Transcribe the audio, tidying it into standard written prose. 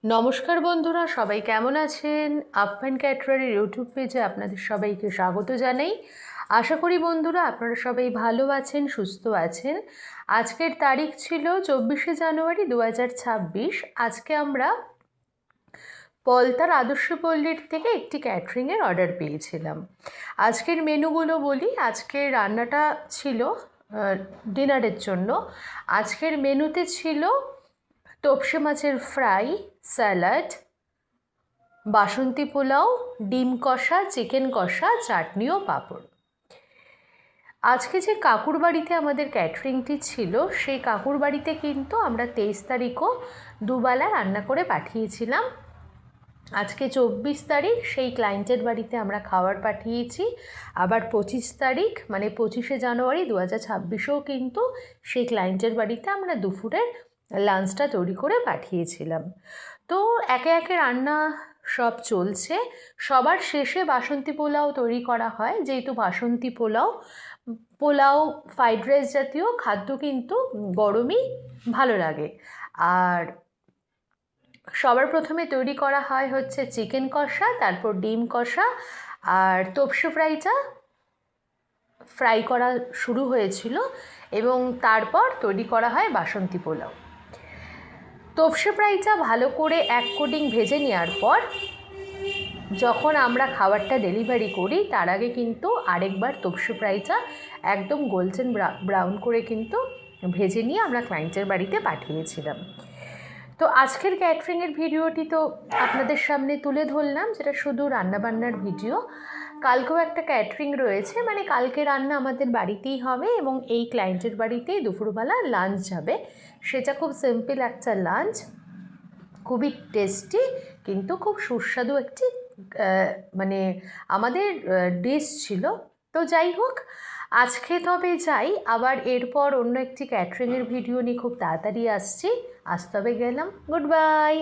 নমস্কার বন্ধুরা, সবাই কেমন আছেন? আফফান ক্যাটারারের ইউটিউব পেজে আপনাদের সবাইকে স্বাগত জানাই। আশা করি বন্ধুরা আপনারা সবাই ভালো আছেন, সুস্থ আছেন। আজকের তারিখ ছিল 24শে জানুয়ারি 2026। আজকে আমরা পলতার আদর্শ পল্লীর থেকে একটি ক্যাটারিংয়ের অর্ডার পেয়েছিলাম। আজকের মেনুগুলো বলি। আজকের রান্নাটা ছিল ডিনারের জন্য। আজকের মেনুতে ছিল তোপসে মাছের ফ্রাই, স্যালাড, বাসন্তী পোলাও, ডিম কষা, চিকেন কষা, চাটনি ও পাঁপড়। আজকে যে কাকুর বাড়িতে আমাদের ক্যাটারিংটি ছিল, সেই কাকুর বাড়িতে কিন্তু আমরা 23 তারিখও দুবেলা রান্না করে পাঠিয়েছিলাম। আজকে 24 তারিখ সেই ক্লায়েন্টের বাড়িতে আমরা খাবার পাঠিয়েছি। আবার 25 তারিখ মানে 25শে জানুয়ারি 2026-এও কিন্তু সেই ক্লায়েন্টের বাড়িতে আমরা দুপুরের লাঞ্চটা তৈরি করে পাঠিয়েছিলাম। তো একে একে রান্না সব চলছে। সবার শেষে বাসন্তী পোলাও তৈরি করা হয়, যেহেতু বাসন্তী পোলাও ফ্রাইড রাইস জাতীয় খাদ্য কিন্তু গরমই ভালো লাগে। আর সবার প্রথমে তৈরি করা হয় হচ্ছে চিকেন কষা, তারপর ডিম কষা, আর তোপসে ফ্রাই করা শুরু হয়েছিল এবং তারপর তৈরি করা হয় বাসন্তী পোলাও। তোপসে ফ্রাইটা ভালো করে এক কোটিং ভেজে নেওয়ার পর যখন আমরা খাবারটা ডেলিভারি করি, তার আগে কিন্তু আরেকবার তোপসে ফ্রাইটা একদম গোল্ডেন ব্রাউন করে কিন্তু ভেজে নিয়ে আমরা ক্লায়েন্টের বাড়িতে পাঠিয়েছিলাম। তো আজকের ক্যাটারিংয়ের ভিডিওটি তো আপনাদের সামনে তুলে ধরলাম, যেটা শুধু রান্নাবান্নার ভিডিও। কালকেও একটা ক্যাটারিং রয়েছে, মানে কালকে রান্না আমাদের বাড়িতেই হবে এবং এই ক্লায়েন্টের বাড়িতেই দুপুরবেলা লাঞ্চ যাবে। সেটা খুব সিম্পল একটা লাঞ্চ, খুবই টেস্টি কিন্তু খুব সুস্বাদু একটি মানে আমাদের ডিশ ছিল। তো যাই হোক, আজকে তবে যাই, আবার এরপর অন্য একটি ক্যাটারিংয়ের ভিডিও নিয়ে খুব তাড়াতাড়ি আসছি। আজ তবে গেলাম, গুড বাই।